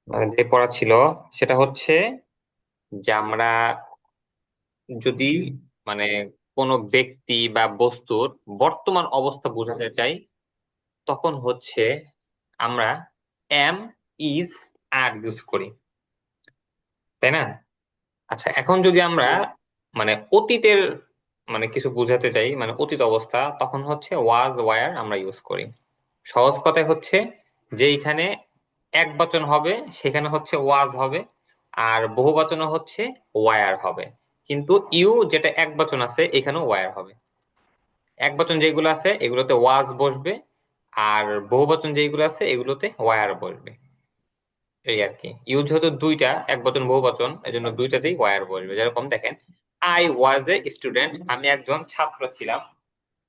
যে পড়া ছিল সেটা হচ্ছে যে আমরা যদি মানে কোনো ব্যক্তি বা বস্তুর বর্তমান অবস্থা বোঝাতে চাই তখন হচ্ছে আমরা এম, ইজ, আর ইউজ করি, তাই না? আচ্ছা, এখন যদি আমরা অতীতের কিছু বোঝাতে চাই, অতীত অবস্থা, তখন হচ্ছে ওয়াজ, ওয়ার আমরা ইউজ করি। সহজ কথায় হচ্ছে যে এখানে এক বচন হবে সেখানে হচ্ছে ওয়াজ হবে, আর বহু বচনে হচ্ছে ওয়ার হবে। কিন্তু ইউ যেটা এক বচন আছে এখানেও ওয়ার হবে। এক বচন যেগুলো আছে এগুলোতে ওয়াজ বসবে, আর বহু বচন যেগুলো আছে এগুলোতে ওয়ার বসবে। এই আর কি, ইউজ হতো দুইটা, এক বচন বহু বচন, এই জন্য দুইটাতেই ওয়ার বসবে। যেরকম দেখেন, আই ওয়াজ এ স্টুডেন্ট, আমি একজন ছাত্র ছিলাম।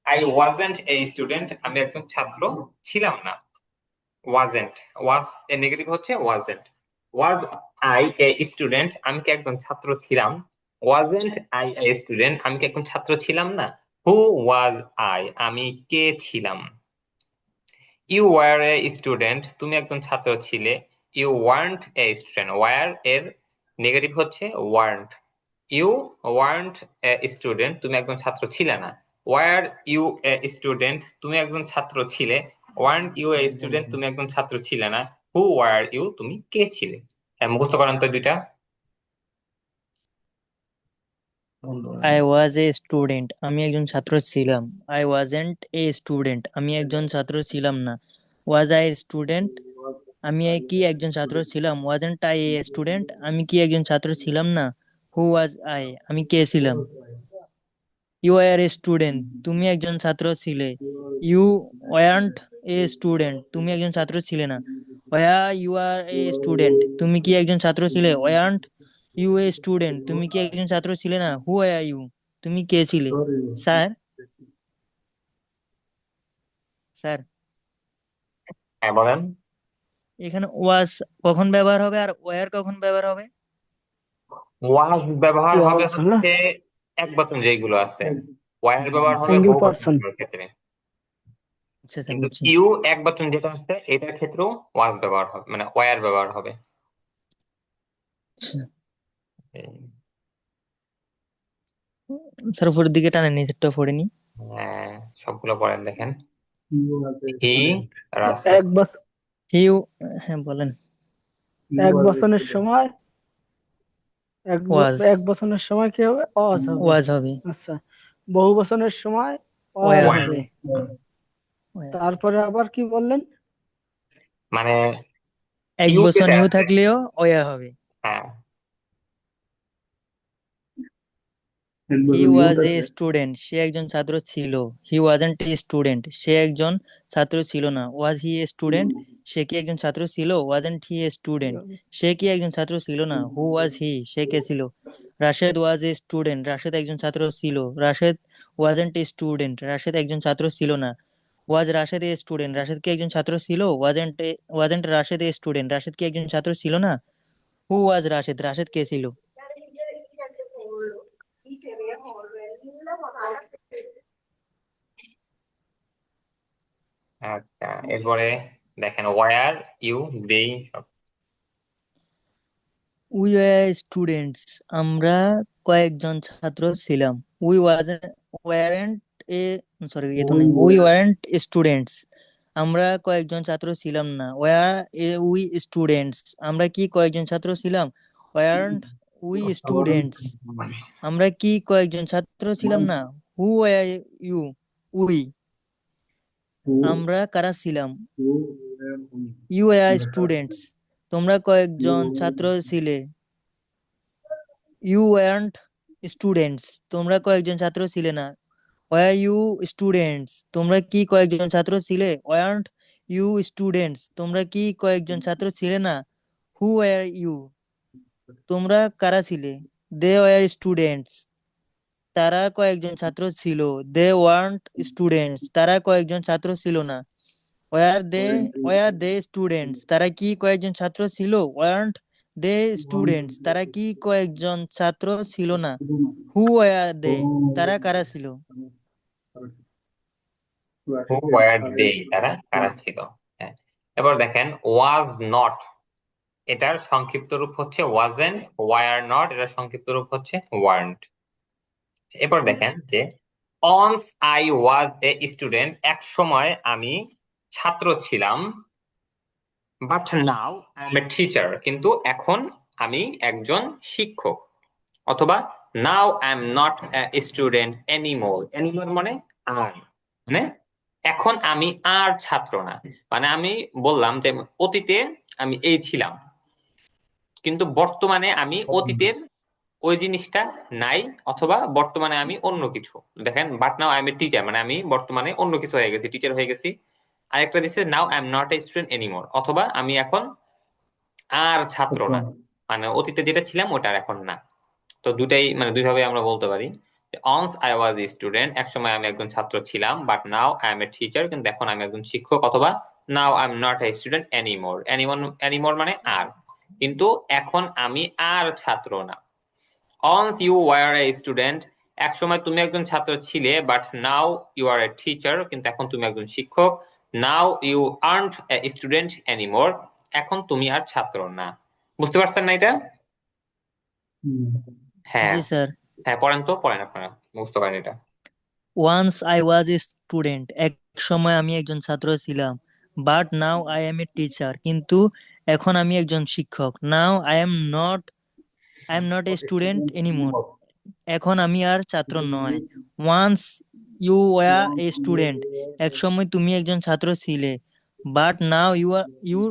আই ওয়াজেন্ট এ স্টুডেন্ট, আমি একজন ছাত্র ছিলাম না। ওয়াজেন্ট, ওয়াজ এর নেগেটিভ হচ্ছে wasn't. Was I a student, আমি কি একজন ছাত্র ছিলাম? ওয়াজেন্ট আই এ স্টুডেন্ট, আমি কি একজন ছাত্র ছিলাম না? হু ওয়াজ আই, আমি কে ছিলাম? ইউ ওয়ার এ স্টুডেন্ট, তুমি একজন ছাত্র ছিলে। ইউ ওয়ার্নট এ স্টুডেন্ট, ওয়ার এর নেগেটিভ হচ্ছে ওয়ার্নট। ইউ ওয়ার্নট এ স্টুডেন্ট, তুমি একজন ছাত্র ছিলে না। ওয়ার ইউ এ স্টুডেন্ট, তুমি একজন ছাত্র ছিলে। ওয়ার্নট ইউ এ স্টুডেন্ট, তুমি একজন ছাত্র ছিলে না। হু ওয়ার ইউ, তুমি কে ছিলে? হ্যাঁ, মুখস্থ করেন তো দুইটা। আই ওয়াজ এ স্টুডেন্ট, আমি একজন ছাত্র ছিলাম। আই ওয়াজেন্ট এ স্টুডেন্ট, আমি একজন ছাত্র ছিলাম না। ওয়াজ আই স্টুডেন্ট, কি একজন ছাত্র ছিলাম। ওয়াজেন্ট আই এ স্টুডেন্ট, আমি কি একজন ছাত্র ছিলাম না। হু ওয়াজ আই, আমি কে ছিলাম। ইউ আর এ স্টুডেন্ট, তুমি একজন ছাত্র ছিলে। ইউ ওয়ান্ট এ স্টুডেন্ট, তুমি একজন ছাত্র ছিলে না। ওয়া ইউ আর এ স্টুডেন্ট, তুমি কি একজন ছাত্র ছিলে। ওয়ান্ট ইউ এ স্টুডেন্ট, তুমি কি একজন ছাত্র ছিলে না। হু আর ইউ, তুমি কে ছিলে। স্যার, স্যার, হ্যাঁ, বলেন। এখানে ওয়াজ কখন ব্যবহার হবে আর ওয়ার কখন ব্যবহার হবে? ওয়াজ ব্যবহার হবে ওয়াজ হলো হচ্ছে এক বচন যেগুলো আছে, ওয়ার ব্যবহার হবে সিঙ্গেল বহু পার্সন। বচনের ক্ষেত্রে। আচ্ছা স্যার, কিন্তু বুঝছি। ইউ এক বচন যেটা আছে এটার ক্ষেত্রেও ওয়াজ ব্যবহার হবে, ওয়ার ব্যবহার হবে। আচ্ছা এই, স্যার, উপরের দিকে টানেন, নিচেরটা পড়েনি। হ্যাঁ, সবগুলো পড়েন দেখেন। হি এক বছর, হিউ, হ্যাঁ বলেন। এক বছরের সময়, ওয়াজ, এক বছরের সময় কি হবে? অজ হবে। ওয়াজ হবে। আচ্ছা, বহু বছরের সময় অয়ার ওয়ার ওয়ার, হবে। হবে। ওয়ার। তারপরে আবার কি বললেন? মানে এক ইউ বছর যেটা নিউ আছে, থাকলেও ওয়া হবে। হ্যাঁ, হি ওয়াজ এ স্টুডেন্ট, সে একজন ছাত্র ছিল। হি ওয়াজন্ট এ স্টুডেন্ট, সে একজন ছাত্র ছিল না। ওয়াজ হি এ স্টুডেন্ট, সে কি একজন ছাত্র ছিল। ওয়াজন্ট হি এ স্টুডেন্ট, সে কি একজন ছাত্র ছিল না। হু ওয়াজ হি, সে কে ছিল। Rashed was a student, Rashed একজন ছাত্র ছিল। Rashed wasn't a student, Rashed একজন ছাত্র ছিল না। ওয়াজ রাশেদ এ স্টুডেন্ট, রাশেদ কি একজন ছাত্র ছিল। Wasn't Rashed a student, Rashed কি একজন ছাত্র ছিল না। হু ওয়াজ রাশেদ, রাশেদ কে ছিল। আচ্ছা, এরপরে দেখেন ওয়ার, ইউ, দেই সব। উই ওয়ার স্টুডেন্টস, আমরা কয়েকজন ছাত্র ছিলাম। We was warrant a, sorry, এ তো নাই। উই ওয়ারেন্ট স্টুডেন্টস, আমরা কয়েকজন ছাত্র ছিলাম না। ওয়ার এ উই স্টুডেন্টস, আমরা কি কয়েকজন ছাত্র ছিলাম। ওয়ারেন্ট উই স্টুডেন্টস, আমরা কি কয়েকজন ছাত্র ছিলাম না। হু ওয়ার ইউ, উই, আমরা কারা ছিলাম। ইউ ওয়ার স্টুডেন্টস, তোমরা কয়েকজন ছাত্র ছিলে। ইউ ওয়ান্ট স্টুডেন্টস, তোমরা কয়েকজন ছাত্র ছিলে না। ওয়ার ইউ স্টুডেন্টস, তোমরা কি কয়েকজন ছাত্র ছিলে। ওয়ান্ট ইউ স্টুডেন্টস, তোমরা কি কয়েকজন ছাত্র ছিলে না। হু ওয়ার ইউ, তোমরা কারা ছিলে। দে ওয়ার স্টুডেন্টস, তারা কয়েকজন ছাত্র ছিল। দে ওয়ান্ট স্টুডেন্টস, তারা কয়েকজন ছাত্র ছিল না। ওয়ার দে স্টুডেন্টস, তারা কি কয়েকজন ছাত্র ছিল। ওয়ান্ট দে স্টুডেন্টস, তারা কি কয়েকজন ছাত্র ছিল না। হু ওয়ার দে, তারা কারা ছিল। হু ওয়ার দে, তারা কারা ছিল। হ্যাঁ, এবার দেখেন ওয়াজ নট। এটার সংক্ষিপ্ত রূপ হচ্ছে ওয়াজেন্ট, ওয়ার নট এটার সংক্ষিপ্ত রূপ হচ্ছে ওয়ার্নট। এরপর দেখেন যে অনস আই ওয়াজ এ স্টুডেন্ট, এক সময় আমি ছাত্র ছিলাম, but now I am a teacher, কিন্তু এখন আমি একজন শিক্ষক। অথবা now I am not a student anymore, anymore মানে আর, মানে এখন আমি আর ছাত্র না। মানে আমি বললাম যে অতীতে আমি এই ছিলাম, কিন্তু বর্তমানে আমি অতীতের ওই জিনিসটা নাই, অথবা বর্তমানে আমি অন্য কিছু। দেখেন but now I am a teacher, মানে আমি বর্তমানে অন্য কিছু হয়ে গেছি, টিচার হয়ে গেছি। আরেকটা দিচ্ছে নাও I am not a student anymore, অথবা আমি এখন আর ছাত্র না, মানে অতীতে যেটা ছিলাম ওটা আর এখন না। তো দুটাই মানে দুইভাবে আমরা বলতে পারি। অনস আই ওয়াজ এ স্টুডেন্ট, এক সময় আমি একজন ছাত্র ছিলাম, but now I am a teacher, কিন্তু এখন আমি একজন শিক্ষক। অথবা now I am not a student anymore, anymore মানে আর, কিন্তু এখন আমি আর ছাত্র না। Once you were a student, এক সময় তুমি একজন ছাত্র ছিলে, but now you are a teacher, কিন্তু এখন তুমি একজন শিক্ষক। Now you aren't a student anymore, এখন তুমি আর ছাত্র না। বুঝতে পারছেন না এটা? হ্যাঁ, জি স্যার। হ্যাঁ পড়েন তো, পড়েন আপনারা, বুঝতে পারেন এটা। Once I was a student, এক সময় আমি একজন ছাত্র ছিলাম, but now I am a teacher, কিন্তু এখন আমি একজন শিক্ষক। Now I am not a student anymore, এখন আমি আর ছাত্র নয়। ওয়ান্স ইউ ওয়া এ স্টুডেন্ট, এক সময় তুমি একজন ছাত্র ছিলে, but now you are you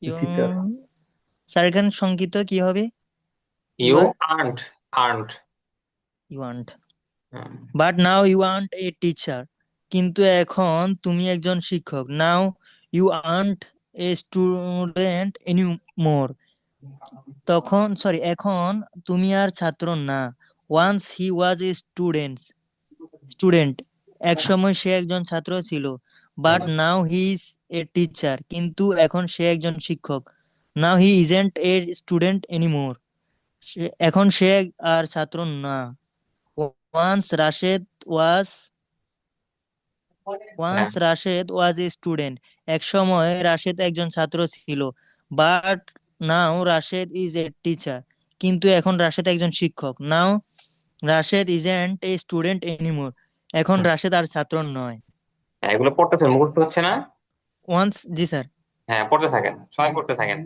you sir এখানে সংক্ষিপ্ত কি হবে? You you are aren't, aren't. You aren't but now you aren't a teacher, কিন্তু এখন তুমি একজন শিক্ষক। Now you aren't a student anymore, এখন তুমি আর ছাত্র না। Once he was a student, এক সময় সে একজন ছাত্র ছিল, but now he is a teacher, কিন্তু এখন সে একজন শিক্ষক। নাও হি ইজেন্ট এ স্টুডেন্ট এনিমোর, এখন সে আর ছাত্র না। ওয়ান্স রাশেদ ওয়াজ হ্যাঁ, এ স্টুডেন্ট, এক সময় রাশেদ একজন ছাত্র ছিল, but now Rashed is a teacher, কিন্তু এখন রাশেদ একজন শিক্ষক। Now Rashed isn't a student anymore, এখন রাশেদ আর ছাত্র নয়। হ্যাঁ, এগুলো পড়তেছেন, মুখস্থ হচ্ছে না? জি স্যার। হ্যাঁ পড়তে থাকেন, সবাই পড়তে থাকেন।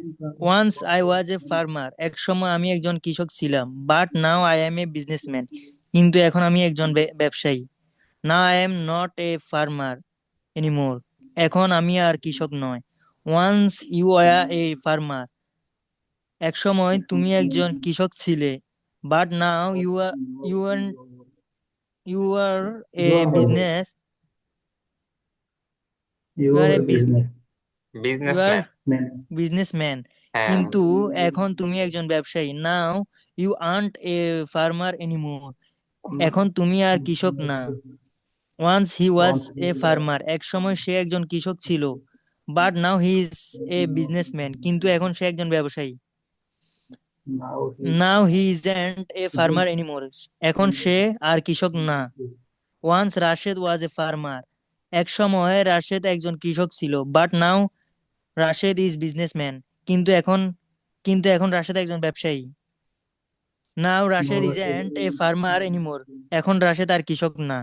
Once I was a farmer, এক সময় আমি একজন কৃষক ছিলাম, but now I am a businessman, কিন্তু এখন আমি একজন ব্যবসায়ী। Now I am not a farmer anymore, এখন আমি আর কৃষক নয়। ওয়ান্স ইউ ওয়া এ ফার্মার, এক সময় তুমি একজন কৃষক ছিলে, but now you are you are a business you are a you are businessman. Businessman, হ্যাঁ, কিন্তু এখন তুমি একজন ব্যবসায়ী। Now you aren't a farmer anymore, এখন তুমি আর কৃষক না। Once he was a farmer, এক সময় সে একজন কৃষক ছিল, but now he is a businessman, কিন্তু এখন সে একজন ব্যবসায়ী। Now he isn't a farmer anymore, এখন সে আর কৃষক না। Once Rashed was a farmer, এক সময় রাশেদ একজন কৃষক ছিল, but now Rashed is businessman, কিন্তু এখন রাশেদ একজন ব্যবসায়ী। Now Rashed isn't a farmer anymore, এখন রাশেদ আর কৃষক না।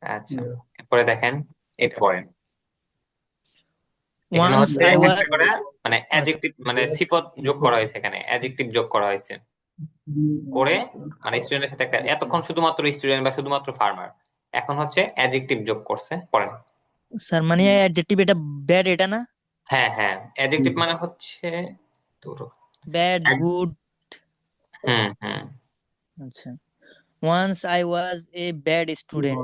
আচ্ছা, এরপরে দেখেন, এটা পড়েন। এখানে ওয়ান্স হচ্ছে আই ওয়াজ একটা করে মানে অ্যাডজেক্টিভ, মানে সিফত যোগ করা হয়েছে, এখানে অ্যাডজেক্টিভ যোগ করা হয়েছে করে, মানে স্টুডেন্টের সাথে একটা, এতক্ষণ শুধুমাত্র স্টুডেন্ট বা শুধুমাত্র ফার্মার, এখন হচ্ছে অ্যাডজেক্টিভ যোগ করছে, পড়েন। স্যার মানে অ্যাডজেক্টিভ এটা ব্যাড এটা না? হ্যাঁ হ্যাঁ, অ্যাডজেক্টিভ মানে হচ্ছে দুটো। Bad good. হুম হুম আচ্ছা। Once I was a bad student,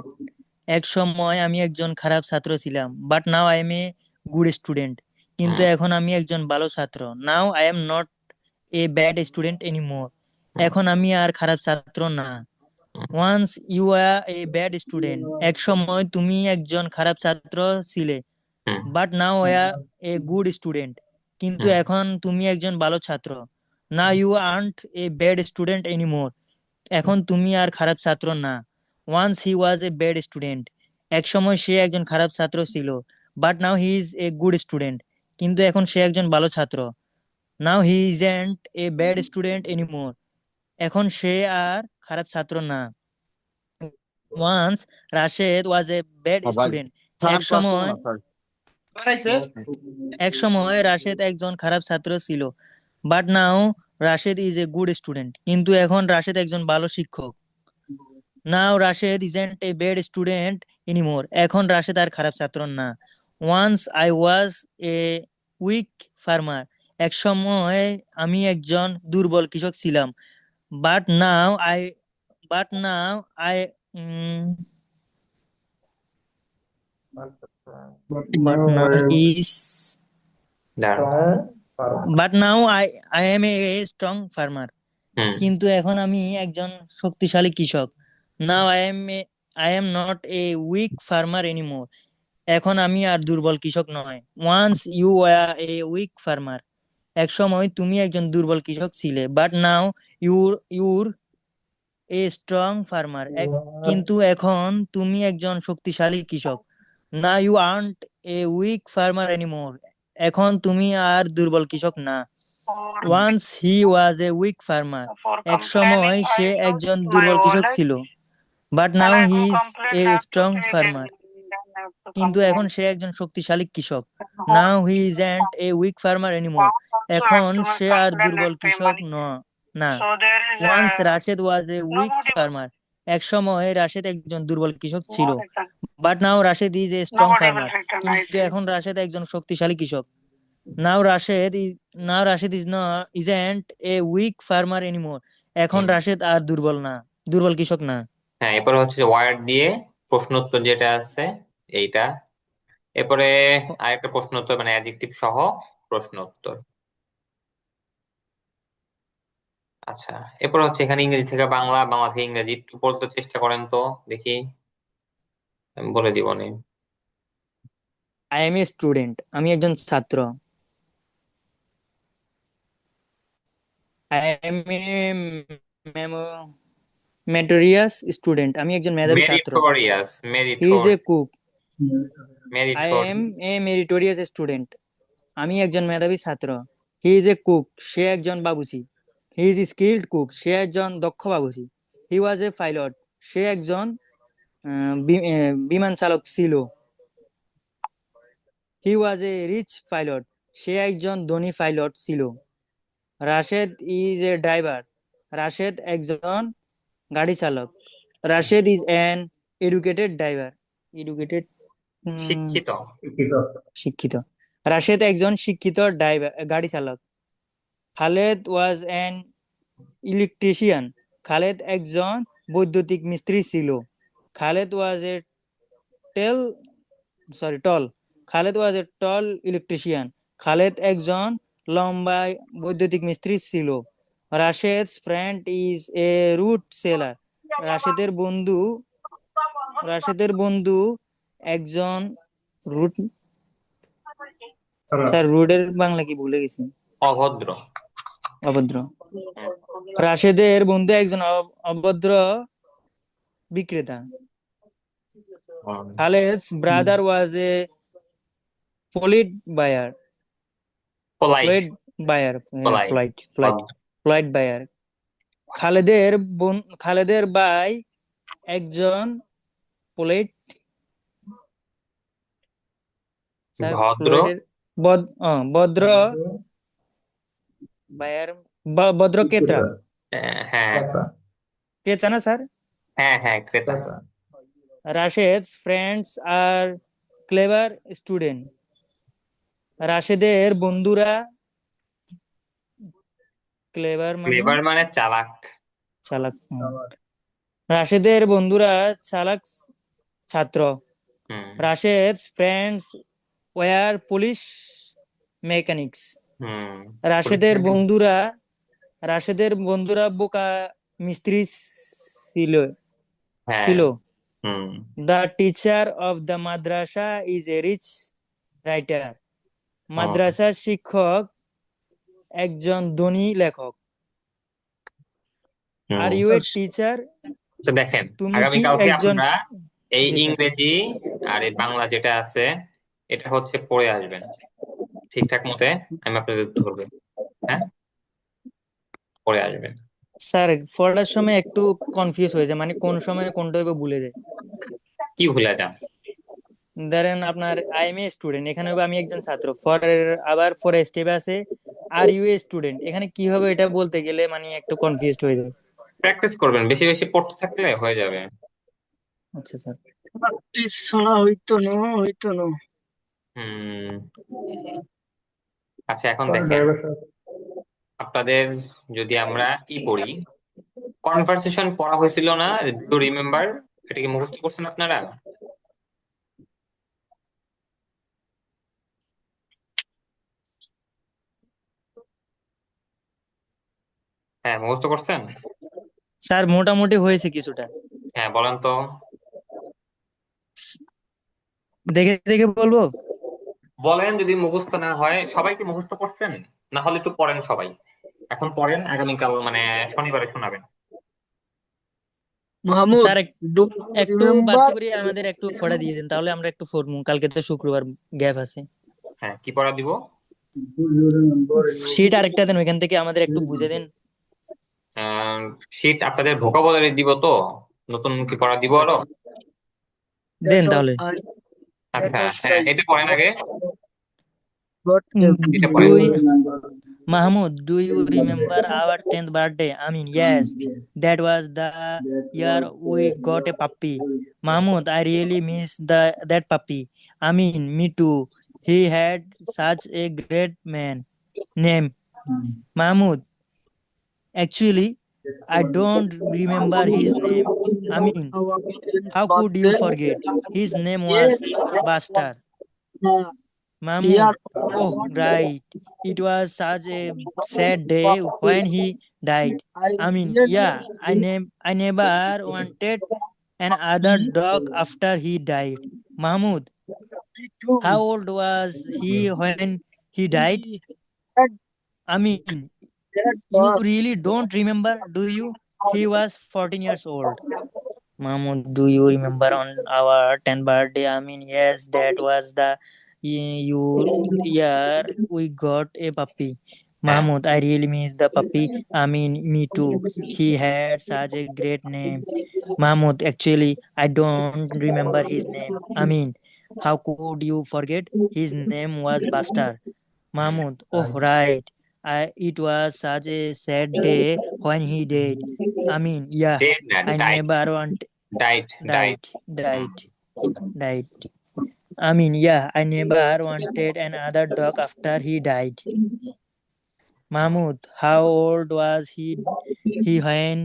এক সময় আমি একজন খারাপ ছাত্র ছিলাম, but now I am a good student, কিন্তু হুম এখন আমি একজন ভালো ছাত্র। Now I am not a bad student anymore, hmm এখন আমি আর খারাপ ছাত্র না। Once you are a bad student, এক সময় তুমি একজন খারাপ ছাত্র ছিলে, hmm but now are a good student, কিন্তু হুম এখন তুমি একজন ভালো ছাত্র। Now you aren't a bad student anymore, এখন তুমি আর খারাপ ছাত্র না। Once he was a bad student, এক সময় সে একজন খারাপ ছাত্র ছিল, but now he is a good student, কিন্তু এখন সে একজন ভালো ছাত্র। Now he isn't a bad student anymore. এখন সে আর খারাপ ছাত্র না। Once Rashed was a bad student. এক সময় রাশেদ একজন খারাপ ছাত্র ছিল। But now Rashed is a good student. কিন্তু এখন রাশেদ একজন ভালো শিক্ষক। Now Rashed isn't a bad student anymore. এখন রাশেদ আর খারাপ ছাত্র না। Once I was a weak farmer. এক সময় আমি একজন দুর্বল কৃষক ছিলাম। But now I but now I but now is দাঁড়ান। But now I am a strong farmer. Hmm কিন্তু এখন আমি একজন শক্তিশালী কৃষক। Now I am not a weak farmer anymore. এখন আমি আর দুর্বল কৃষক নয়। Once you were a weak farmer. এক সময় তুমি একজন দুর্বল কৃষক ছিলে। But now you're a strong farmer. কিন্তু এখন তুমি একজন শক্তিশালী কৃষক। Now you aren't a weak farmer anymore. এখন তুমি আর দুর্বল কৃষক না। Once he was a weak farmer. এক সময় সে একজন দুর্বল কৃষক ছিল। But now he is a strong farmer. কিন্তু এখন সে একজন শক্তিশালী কৃষক। নাও he isn't a weak farmer anymore. এখন সে আর দুর্বল কৃষক না। Once Rashed was a weak farmer. এক সময় রাশেদ একজন দুর্বল কৃষক ছিল। But now Rashed is a strong farmer. কিন্তু এখন রাশেদ একজন শক্তিশালী কৃষক। Now Rashed is now Rashed isn't a weak farmer anymore. এখন হুম রাশেদ আর দুর্বল কৃষক না। হ্যাঁ, এরপরে হচ্ছে যে ওয়ার্ড দিয়ে প্রশ্ন উত্তর যেটা আছে এইটা। এরপরে আরেকটা প্রশ্ন উত্তর মানে অ্যাডজেক্টিভ সহ প্রশ্ন উত্তর। আচ্ছা, এরপর হচ্ছে এখানে ইংরেজি থেকে বাংলা, বাংলা থেকে ইংরেজি একটু বলতে চেষ্টা করেন তো দেখি, আমি বলে দিব নি। I am a student. আমি একজন ছাত্র। I am A মেটোরিয়াস student. আমি একজন মেধাবী ছাত্র। Meritorious, he is A cook. I am meritorious. A meritorious student. আমি একজন মেধাবী ছাত্র। হি ইজ এ কুক। সে একজন বাবুচি। He is skilled cook. সে একজন দক্ষ বাবুচি। হি ওয়াজ এ পাইলট। সে একজন বিমান চালক ছিল। হি ওয়াজ এ রিচ পাইলট। সে একজন ধনী পাইলট ছিল। Rashed is a driver. Rashed একজন গাড়ি চালক। Rashed is an educated driver. Educated শিক্ষিত। শিক্ষিত। রাশেদ একজন শিক্ষিত ড্রাইভার গাড়ি চালক। Khaled was an electrician. Khaled একজন বৈদ্যুতিক মিস্ত্রি ছিল। Khaled was a tell tall. Khaled was a tall electrician. Khaled একজন লম্বা বৈদ্যুতিক মিস্ত্রি ছিল। Rashed friend is a root seller. রাশেদের বন্ধু রাশেদের বন্ধু একজন রুট স্যার রুটের বাংলা কি ভুলে গেছি। অভদ্র। অভদ্র। হুম, রাশেদের বন্ধু একজন অভদ্র বিক্রেতা। খালেদ's brother was a polite buyer. Polite. polite buyer. Polite. polite buyer. খালেদের ভাই একজন polite স্যার ভদ্র। polite এর ভদ্র buyer ভদ্র ক্রেতা। হ্যাঁ ক্রেতা না স্যার। হ্যাঁ হ্যাঁ, ক্রেতা। রাশেদ's friends are clever student. রাশেদের বন্ধুরা ক্লেভার মানে ক্লেভার মানে চালাক। চালাক। রাশেদের বন্ধুরা চালাক ছাত্র। Hmm Rashed friends were police mechanics. Hmm. রাশেদের বন্ধুরা রাশেদের বন্ধুরা বোকা মিস্ত্রি ছিল হ্যাঁ। ছিল hmm the teacher of the madrasa is a rich writer. মাদ্রাসার শিক্ষক একজন ধনী লেখক। Are you a teacher. আচ্ছা দেখেন, তুমি কি আগামীকালকে একজন আমরা এই জি স্যার। ইংরেজি আর এই বাংলা যেটা আছে এটা হচ্ছে পড়ে আসবেন, ঠিকঠাক মতে আমি আপনাদের ধরবে। হ্যাঁ, পরে আসবেন। স্যার পড়ার সময় একটু কনফিউজ হয়ে যায়, মানে কোন সময় কোনটা হবে ভুলে যায়। কি ভুলে যান? ধরেন আপনার আই এম এ স্টুডেন্ট, এখানে হবে আমি একজন ছাত্র। আবার ফর স্টেপ আছে আর ইউ এ স্টুডেন্ট, এখানে কি হবে এটা বলতে গেলে মানে একটু কনফিউজড হয়ে যায়। প্র্যাকটিস করবেন, বেশি বেশি পড়তে থাকলে হয়ে যাবে। আচ্ছা স্যার। প্র্যাকটিস ছাড়া হইতো না। হুম। আচ্ছা, এখন দেখেন আপনাদের, যদি আমরা কি পড়ি, কনভারসেশন পড়া হয়েছিল না? ডু রিমেম্বার, এটা কি মুখস্থ করছেন আপনারা? হ্যাঁ, মুখস্থ করছেন? স্যার মোটামুটি হয়েছে কিছুটা। হ্যাঁ, বলেন তো। দেখে দেখে বলবো। বলেন, যদি মুখস্থ না হয়। সবাই কি মুখস্থ করছেন? না হলে একটু পড়েন সবাই। এখন পড়েন, আগামীকাল মানে শনিবারে শোনাবেন। মাহমুদ, স্যার ডু একটু বাড়তি রিমেম্বার। করে আমাদের একটু পড়া দিয়ে দিন, তাহলে আমরা একটু পড়বো, কালকে তো শুক্রবার গ্যাপ আছে। হ্যাঁ, কি পড়া দিব? শীট আরেকটা দেন, ওইখান থেকে আমাদের একটু বুঝে দিন। শীট আপনাদের ভোকাবুলারি দিব তো? নতুন কি পড়া দিব আরো? আচ্ছা দেন তাহলে। আচ্ছা, হ্যাঁ, এটা পড়েন আগে। এটা ডু পড়েন। Mahmoud, do you remember our 10th birthday? I mean, yes, that was the year we got a puppy. Mahmoud, I really miss that puppy. I mean, me too. He had such a great name. Mahmoud, actually, I don't remember his name. I mean, how could you forget? His name was Buster. Year Mahmoud, oh right. It was such a sad day when he died. I I mean, really yeah, I never wanted another dog after he died. Mahmoud, to how old was he when he died? He I mean, had you বাস really don't remember, do you? He was 14 years old. Mahmoud, do you remember on our 10th birthday? I mean, yes, that was the year we got a puppy. হ্যাঁ, Mahmoud, I really miss the puppy. I mean, me too. He had such a great name. Mahmoud, actually, I don't remember his name. I mean, how could you forget? His name was Buster. Mahmoud, oh right. It was such a sad day when he died. I mean, yeah, dead না, I ডাইট। never want ডাইট, ডাইট। died, died, died. I mean, yeah, I never wanted another dog after he died. Mahmoud, how old was he when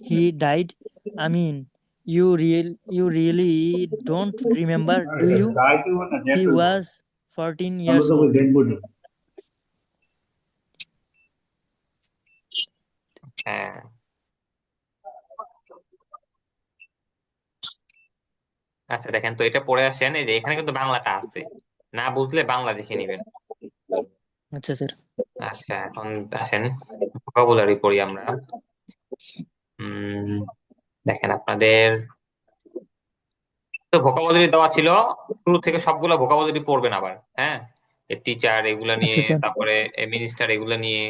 he died? I mean, you really don't remember, do you? He was 14 years old. হ্যাঁ, আচ্ছা দেখেন তো, এটা পড়ে আসেন। এই যে এখানে কিন্তু বাংলাটা আছে, না বুঝলে বাংলা দেখে নিবেন। আচ্ছা স্যার। আচ্ছা, এখন আসেন ভোকাবুলারি পড়ি আমরা। উম দেখেন আপনাদের তো ভোকাবুলারি দেওয়া ছিল, শুরু থেকে সবগুলো ভোকাবুলারি পড়বেন আবার। হ্যাঁ, টিচার এগুলা নিয়ে, আচ্ছা স্যার। তারপরে মিনিস্টার এগুলা নিয়ে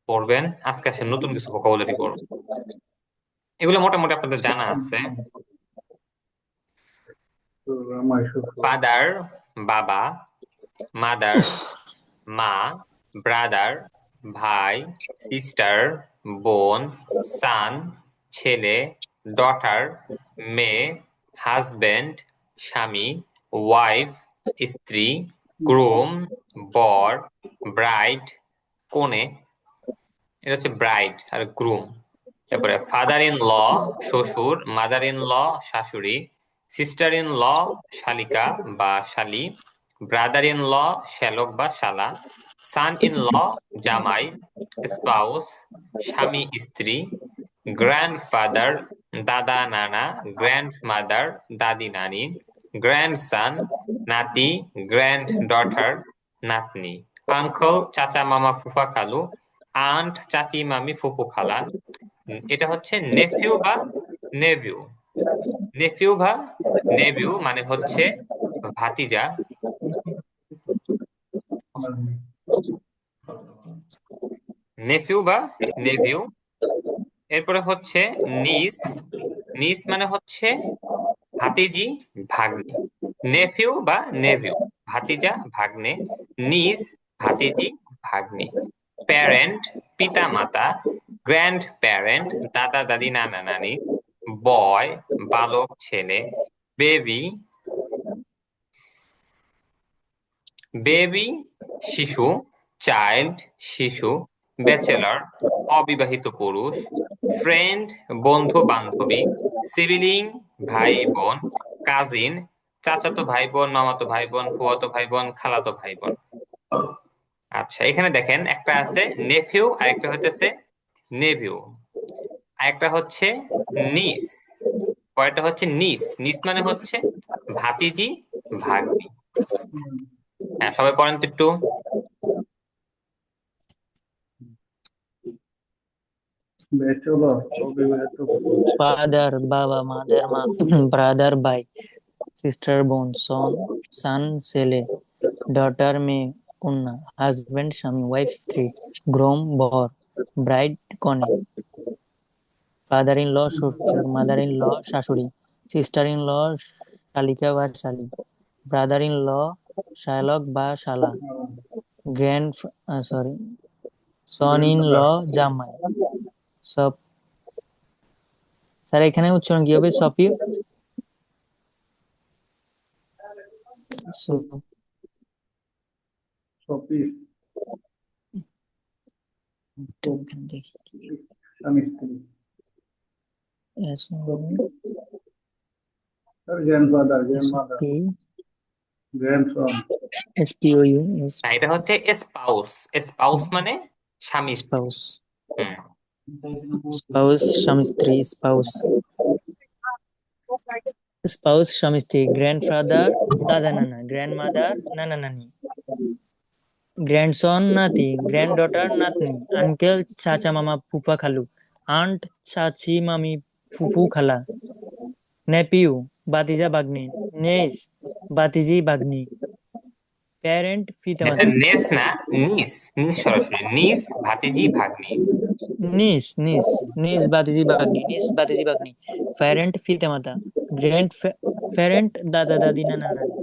পড়বেন। আজকে আসেন নতুন কিছু ভোকাবুলারি পড়বেন। এগুলো মোটামুটি আপনাদের জানা আছে। ফাদার, বাবা। মাদার, মা। ব্রাদার, ভাই। সিস্টার, বোন। সান, ছেলে। ডটার, মেয়ে। হাজবেন্ড, স্বামী। ওয়াইফ, স্ত্রী। গ্রুম, বর। ব্রাইড, কনে। এটা হচ্ছে ব্রাইড আর গ্রুম। তারপরে ফাদার ইন ল, শ্বশুর। মাদার ইন ল, শাশুড়ি। সিস্টার ইন ল, শালিকা বা শালি। ব্রাদার ইন ল, শ্যালক বা শালা। সান ইন ল, জামাই। স্পাউস, স্বামী স্ত্রী। গ্র্যান্ডফাদার, দাদা নানা। গ্র্যান্ডমাদার, দাদি নানি। গ্র্যান্ডসন, নাতি। গ্র্যান্ড ডটার, নাতনি। আঙ্কল, চাচা মামা ফুফা খালু। আন্ট, চাচি মামি ফুফু খালা। এটা হচ্ছে নেফিউ বা নেভিউ। নেফিউ বা নেভিউ মানে হচ্ছে ভাতিজা। নেফিউ বা নেভিউ। এরপরে হচ্ছে নিস। নিস মানে হচ্ছে ভাতিজি, ভাগ্নি। নেফিউ বা নেভিউ, ভাতিজা, ভাগ্নে। নিস, ভাতিজি, ভাগ্নি। প্যারেন্ট, পিতা মাতা। গ্র্যান্ড প্যারেন্ট, দাদা দাদি, নানা নানি। বয়, বালক, ছেলে। বেবি, বেবি শিশু। চাইল্ড, শিশু। ব্যাচেলর, অবিবাহিত পুরুষ। ফ্রেন্ড, বন্ধু বান্ধবী। সিবলিং, ভাই বোন। কাজিন, চাচাতো ভাই বোন, মামাতো ভাই বোন, ফুফাতো ভাই বোন, খালাতো ভাই বোন। আচ্ছা, এখানে দেখেন একটা আছে নেফিউ, আরেকটা হইতেছে নেভিউ, আরেকটা হচ্ছে নিস। পরেরটা হচ্ছে নিস। নিস মানে হচ্ছে ভাতিজি, ভাগ্নি। হ্যাঁ, সবাই পড়েন তো একটু। ব্যাচেলর, অবিবাহিত পুরুষ। ফাদার বাবা, মাদার মা, ব্রাদার ভাই, সিস্টার বোন, সান ছেলে, ডটার মেয়ে, কন্যা, হাজবেন্ড স্বামী, ওয়াইফ স্ত্রী, গ্রোম বর, ব্রাইড কনে, ফাদার ইন ল শ্বশুর, মাদার ইন ল শাশুড়ি, সিস্টার ইন ল শালিকা বা শালী, ব্রাদার ইন ল শালক বা শালা, grand sorry son in law জামাই। সব স্যার এখানে উচ্চারণ কি হবে? সপিউ। সফি, দেখি স্বামী স্ত্রী। S grandfather, grandmother, P grandson. S P O U S না, এটা হচ্ছে স্পাউস। স্পাউস মানে স্বামী স্ত্রী। স্পাউস। হুম। স্পাউস স্বামী স্ত্রী, স্পাউস স্পাউস স্বামী স্ত্রী, গ্র্যান্ডফাদার দাদা নানা, গ্র্যান্ডমাদার নানা নানি, গ্র্যান্ডসন নাতি, গ্র্যান্ডডটার নাতনি, আঙ্কেল চাচা মামা ফুফা খালু, আন্ট চাচি মামি ফুফু খালা, নেপিউ বাতিজা বাগ্নি, নেইস বাতিজি বাগ্নি, প্যারেন্ট এটা পিতামাতা, নেস না, নিস। নিস সরাসরি নিস, ভাতিজি, ভাগ্নি। নিস নিস নিস বাতিজি বাগ্নি, নিস বাতিজি বাগ্নি, প্যারেন্ট পিতামাতা, গ্র্যান্ড প্যারেন্ট দাদা দাদি নানা নানি,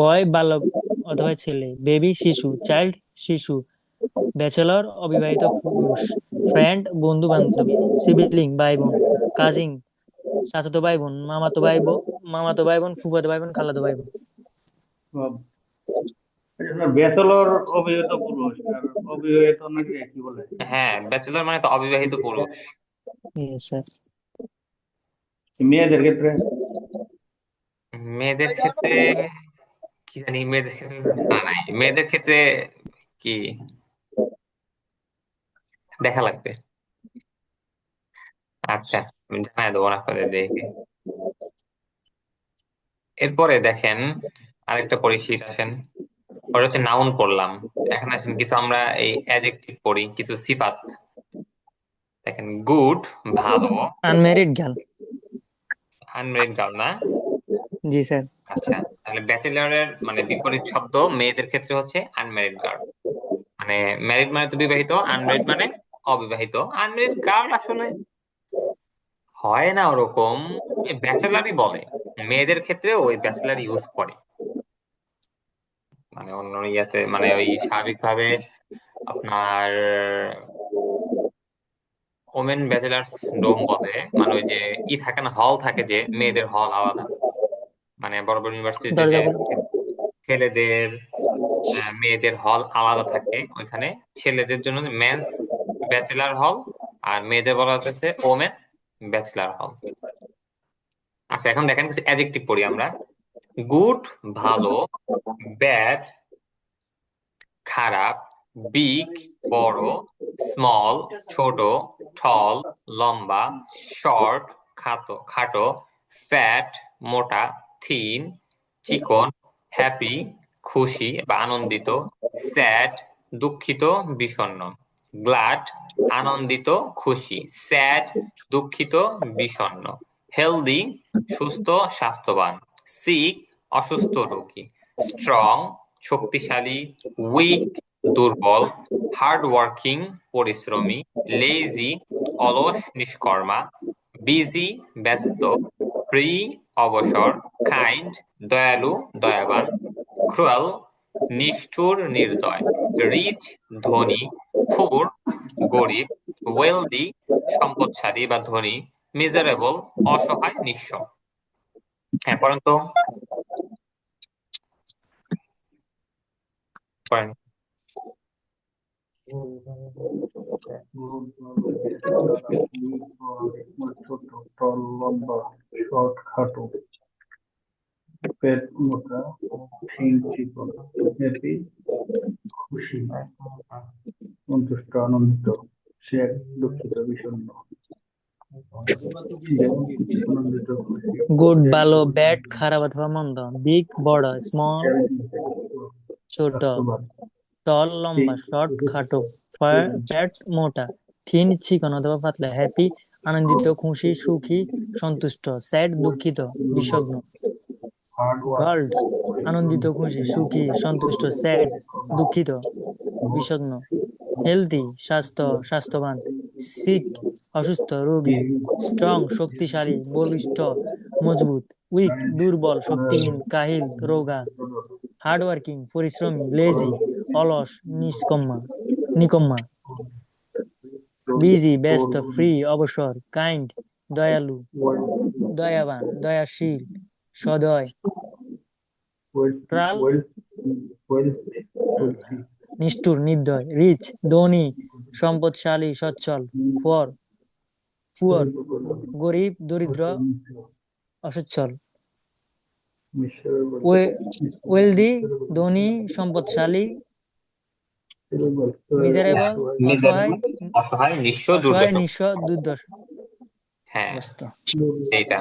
বয় বালক অথবা ছেলে, বেবি শিশু, চাইল্ড শিশু, ব্যাচেলর অবিবাহিত পুরুষ, ফ্রেন্ড বন্ধু বান্ধবী, সিবলিং ভাই বোন, কাজিন চাচাতো ভাই বোন, মামাতো ভাই বোন, ফুফাতো ভাই বোন, খালাতো ভাই বোন। ব্যাচেলর অবিবাহিত পুরুষ, আর অবিবাহিত নাকি কি বলে? হ্যাঁ, ব্যাচেলর মানে তো অবিবাহিত পুরুষ। Yes, sir. মেয়েদের ক্ষেত্রে মেয়েদের ক্ষেত্রে কি জানি, মেয়েদের ক্ষেত্রে তো জানা নাই। মেয়েদের ক্ষেত্রে কি, দেখা লাগবে। আচ্ছা, আমি জানাই দেবো না আপনাদের দেখে। এরপরে দেখেন আরেকটা পরিচিত আসেন, ওটা হচ্ছে নাউন পড়লাম। এখন আসেন কিছু আমরা এই অ্যাডজেক্টিভ পড়ি, কিছু সিফাত। দেখেন গুড, ভালো। Unmarried girl. আনমেরিড গার্ল না? জি স্যার। আচ্ছা, তাহলে ব্যাচেলরের মানে বিপরীত শব্দ মেয়েদের ক্ষেত্রে হচ্ছে আনম্যারিড গার্ল। মানে ম্যারিড মানে তো বিবাহিত, আনম্যারিড মানে অবিবাহিত। আনম্যারিড গার্ল আসলে হয় না ওরকম, ব্যাচেলারই বলে। মেয়েদের ক্ষেত্রে ওই ব্যাচেলার ইউজ করে, মানে অন্য ইয়াতে মানে ওই স্বাভাবিকভাবে আপনার ওমেন ব্যাচেলার্স ডোম বলে। মানে ওই যে থাকে না, হল থাকে, যে মেয়েদের হল আলাদা। মানে বড় বড় ইউনিভার্সিটিতে যে দরজা খোলো। ছেলেদের মেয়েদের হল আলাদা থাকে, ওইখানে ছেলেদের জন্য মেন্স ব্যাচেলার হল, আর মেয়েদের বলা হচ্ছে ওমেন ব্যাচেলার হল। আচ্ছা, এখন দেখেন কিছু অ্যাডজেক্টিভ পড়ি আমরা। গুড, ভালো। ব্যাড, খারাপ। বিগ, বড়। স্মল, ছোট। টল, লম্বা। শর্ট, খাটো। ফ্যাট, মোটা। থিন, চিকন। হ্যাপি, খুশি বা আনন্দিত। স্যাড, দুঃখিত, বিষণ্ণ। গ্ল্যাড, আনন্দিত, খুশি। স্যাড, দুঃখিত, বিষণ্ণ। হেলদি, সুস্থ, স্বাস্থ্যবান। সিক, অসুস্থ, রোগী। স্ট্রং, শক্তিশালী, উইক দুর্বল, হার্ড ওয়ার্কিং পরিশ্রমী, লেজি অলস নিষ্কর্মা, বিজি ব্যস্ত, ফ্রি অবসর, কাইন্ড দয়ালু দয়াবান, ক্রুয়েল নিষ্ঠুর নির্দয়, রিচ ধনী, পুর গরিব, ওয়েলদি সম্পদশালী বা ধনী, মিজারেবল অসহায় নিঃস্ব। হ্যাঁ পড়েন তো, পড়েন। ছোট, টল, লম্বা, শর্ট, খাটো, পেট মোটা, ক্ষীণ, চিকন, হ্যাপি, খুশি, সন্তুষ্ট, আনন্দিত, স্যাড, দুঃখিত, বিষণ্ণ, আনন্দিত, খুশি, গুড ভালো, ব্যাড খারাপ অথবা মন্দ, বিগ বড়, স্মল ছোট, স্বাস্থ্যবান, টল লম্বা, ঠিক, শর্ট খাটো, ফ্যাট মোটা, থিন চিকন অথবা পাতলা, হ্যাপি আনন্দিত, খুশি সুখী, সন্তুষ্ট, স্যাড দুঃখিত, দুর্বল, বিষণ্ণ, হার্ড ওয়ার্ক, গার্লড আনন্দিত, খুশি সুখী, সন্তুষ্ট, স্যাড দুঃখিত, বিষণ্ণ, হেলদি স্বাস্থ্য স্বাস্থ্যবান, সিক অসুস্থ রোগী, স্ট্রং শক্তিশালী বলিষ্ঠ মজবুত, উইক দুর্বল শক্তিহীন কাহিল রোগা, হার্ড ওয়ার্কিং পরিশ্রমী, লেজি অলস নিকম্মা, বিজি ব্যস্ত, ফ্রি অবসর, কাইন্ড দয়ালু দয়াবান, দয়াশীল সদয়, ট্রাল নিষ্ঠুর নির্দয়, রিচ ধনী সম্পদশালী সচ্ছল, পুয়ার গরিব দরিদ্র অসচ্ছল, ওয়েলদি ধনী সম্পদশালী, মিজারেবল অসহায় অসহায় নিঃস্ব অসহায় দুর্দশা। নিঃস্ব দুর্দশা হ্যাঁ গ্রস্ত। এইটা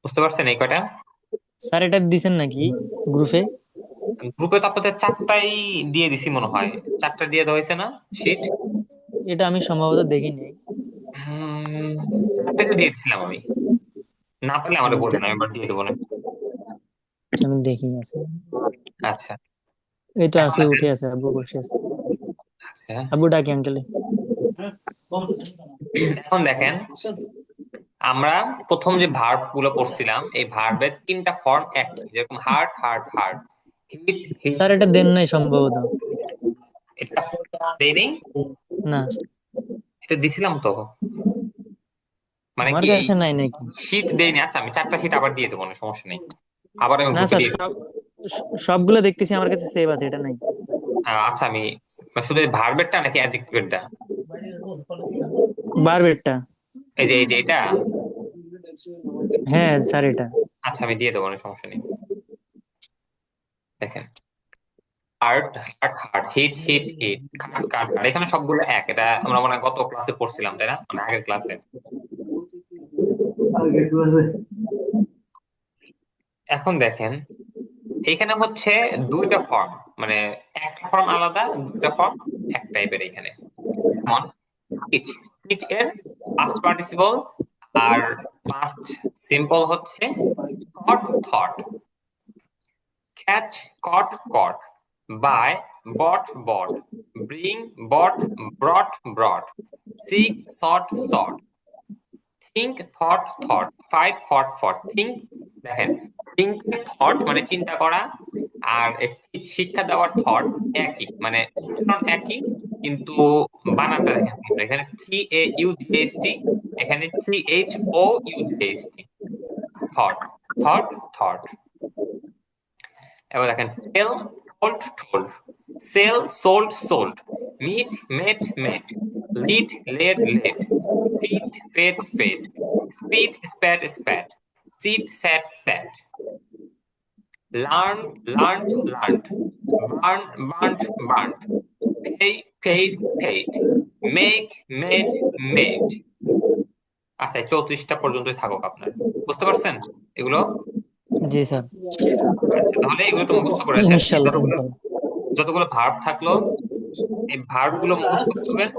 বুঝতে পারছেন এই কয়টা? স্যার এটা দিছেন নাকি গ্রুপে? গ্রুপে তো আপনাদের 4টাই দিয়ে দিছি মনে হয়, 4টা দিয়ে দেওয়া হয়েছে না শীট? এটা আমি সম্ভবত দেখিনি। 4টাই তো দিয়ে দিছিলাম আমি, না পেলে আমাদের বলবেন, আমি এবার দিয়ে দেবো না। আমি দেখিনি আছে। আচ্ছা এই তো এখন আছে, দেখেন। উঠে আছে, আব্বু বসে আছে। আচ্ছা আব্বু ডাকি আঙ্কেলে। এখন দেখেন, আমরা প্রথম যে ভার্ব গুলো পড়ছিলাম, এই ভার্বের 3টা ফর্ম একই, যেরকম hurt heart heart, hit hit. Sir এটা দেন নাই সম্ভবত। এটা দেয়নি, না এটা দিছিলাম তো, মানে আমার কি এই কাছে নাই নাকি? শীট দেয়নি। আচ্ছা আমি 4টা শীট আবার দিয়ে দেবো না, সমস্যা নেই, আবার আমি না গ্রুপে স্যার, দিয়ে দেবো। সবগুলো দেখতেছি আমার কাছে সেভ আছে, এটা নাই। আচ্ছা আমি শুধু ভার্বেরটা নাকি অ্যাডজেক্টিভেরটা? বারবেটটা। এই যে এটা। হ্যাঁ স্যার এটা। আচ্ছা আমি দিয়ে দেবো না, সমস্যা নেই। দেখেন, heart heart heart, hit hit hit, cut cut cut, এখানে সবগুলো এক। এটা আমরা মনে হয় গত ক্লাসে পড়ছিলাম, তাই না? মানে আগের ক্লাসে। এখন দেখেন, এখানে হচ্ছে 2টা ফর্ম, মানে একটা ফর্ম আলাদা, 2টা ফর্ম এক টাইপের এখানে। যেমন ইচ, ইচ এর পাস্ট পার্টিসিপল আর পাস্ট সিম্পল হচ্ছে thought thought, catch caught caught, buy bought bought, bring bought brought brought, seek sought sought, think thought thought, fight fought fought, think. দেখেন, থিঙ্ক থট মানে চিন্তা করা, আর শিক্ষা দেওয়ার থট একই, মানে উচ্চারণ একই, কিন্তু বানানটা দেখেন ভিন্ন। এখানে THAUGHT, এখানে THOUGHT, থট থট থট। এবার দেখেন, tell told told, sell sold sold, meet met met, lead led led, feed fed fed, speed spat spat, sit sat sat, learn learned learned, burn burned burned, pay paid paid, make made made। আচ্ছা 34টা পর্যন্তই থাকুক আপনার, বুঝতে পারছেন এগুলো? জি sir, আচ্ছা তাহলে এগুলো তো মুখস্থ করে রাখেন। এই ইনশাল্লাহ। যতগুলো ভার্ব থাকলো, এই ভার্ব গুলো মুখস্থ করবেন,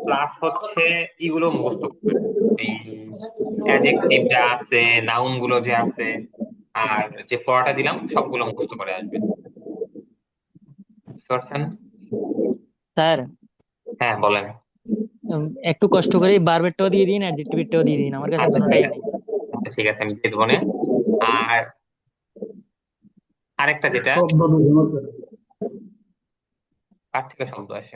প্লাস হচ্ছে এগুলো মুখস্থ করবেন। এই অ্যাডজেক্টিভ যা আছে, নাউন গুলো যে আছে, আর যে পড়াটা দিলাম সবগুলো মুখস্থ করে আসবেন। বুঝতে পারছেন? স্যার হ্যাঁ বলেন। একটু কষ্ট করে বারবেরটাও দিয়ে দিন, অ্যাডজেক্টিভেরটাও দিয়ে দিন, আমার কাছে আচ্ছা ঠিক দুটোটাই আছে, নাই। আচ্ছা ঠিক আছে, আমি দিয়ে দেবো নে। আর আরেকটা যেটা শব্দ দুজন কার থেকে শব্দ আসে,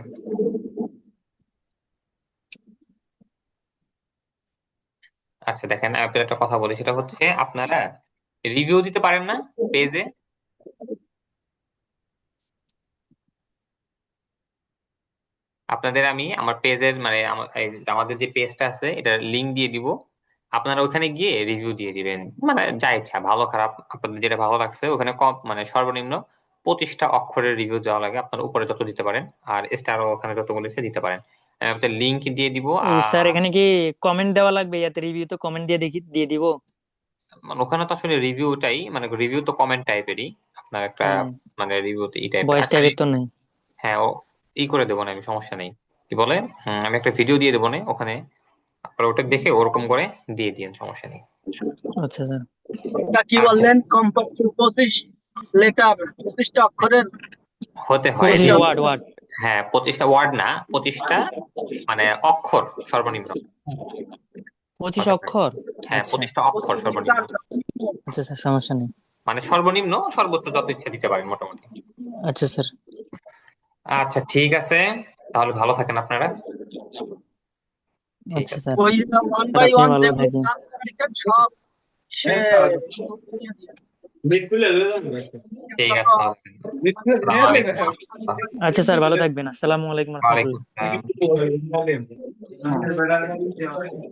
আচ্ছা দেখেন আমি আপনাদের একটা কথা বলি, সেটা হচ্ছে আপনারা রিভিউ দিতে পারেন না পেজে? আপনাদের আমি আমার পেজের মানে আমাদের যে পেজটা আছে এটার লিংক দিয়ে দিব, আপনারা ওখানে গিয়ে রিভিউ দিয়ে দিবেন, মানে যা ইচ্ছা ভালো খারাপ আপনাদের যেটা ভালো লাগছে ওখানে কম মানে সর্বনিম্ন 25টা অক্ষরের রিভিউ দেওয়া লাগে, আপনারা উপরে যত দিতে পারেন আর স্টারও ওখানে যত বলেছে দিতে পারেন। আমি আপনাদের লিংক দিয়ে দিব। স্যার আর এখানে কি কমেন্ট দেওয়া লাগবে? ইয়াতে রিভিউ তো কমেন্ট দিয়ে দিয়ে দিব। মানে ওখানে তো আসলে রিভিউটাই মানে রিভিউ তো কমেন্ট টাইপেরই, আপনার একটা হ্যাঁ, মানে রিভিউ তো এই টাইপের। ভয়েস আচ্ছা আমি টাইপের তো নাই। হ্যাঁ ই করে দেবো না, আমি সমস্যা নেই। কি বলে আমি একটা ভিডিও দিয়ে দেবো না ওখানে, আপনারা ওটা দেখে ওরকম করে দিয়ে দিন, সমস্যা নেই। আচ্ছা স্যার। এটা কি আচ্ছা বললেন? কমপক্ষে 25 লেটার, 25টা অক্ষরের। হতে হয় 25 25টা ওয়ার্ড অক্ষর। ওয়ার্ড। হ্যাঁ 25টা ওয়ার্ড না, 25টা মানে অক্ষর সর্বনিম্ন 25 হতে হয়। অক্ষর। হ্যাঁ আচ্ছা 25টা অক্ষর সর্বনিম্ন, আচ্ছা স্যার, সমস্যা নেই। মানে সর্বনিম্ন সর্বোচ্চ যত ইচ্ছা দিতে পারেন মোটামুটি। আচ্ছা স্যার। আচ্ছা ঠিক আছে, তাহলে ভালো থাকেন আপনারা। ঠিক আচ্ছা আছে। স্যার। ওই 1 স্যার বাই আপনি 1 ভালো যেগুলো থাকেন। সব সে ঠিক আছে, ভালো থাকেন। আসসালামু আলাইকুম। আচ্ছা স্যার, ভালো থাকবেন। আসসালামু আলাইকুম ওয়ালাইকুম রহমতুল্লাহ। আসসালাম।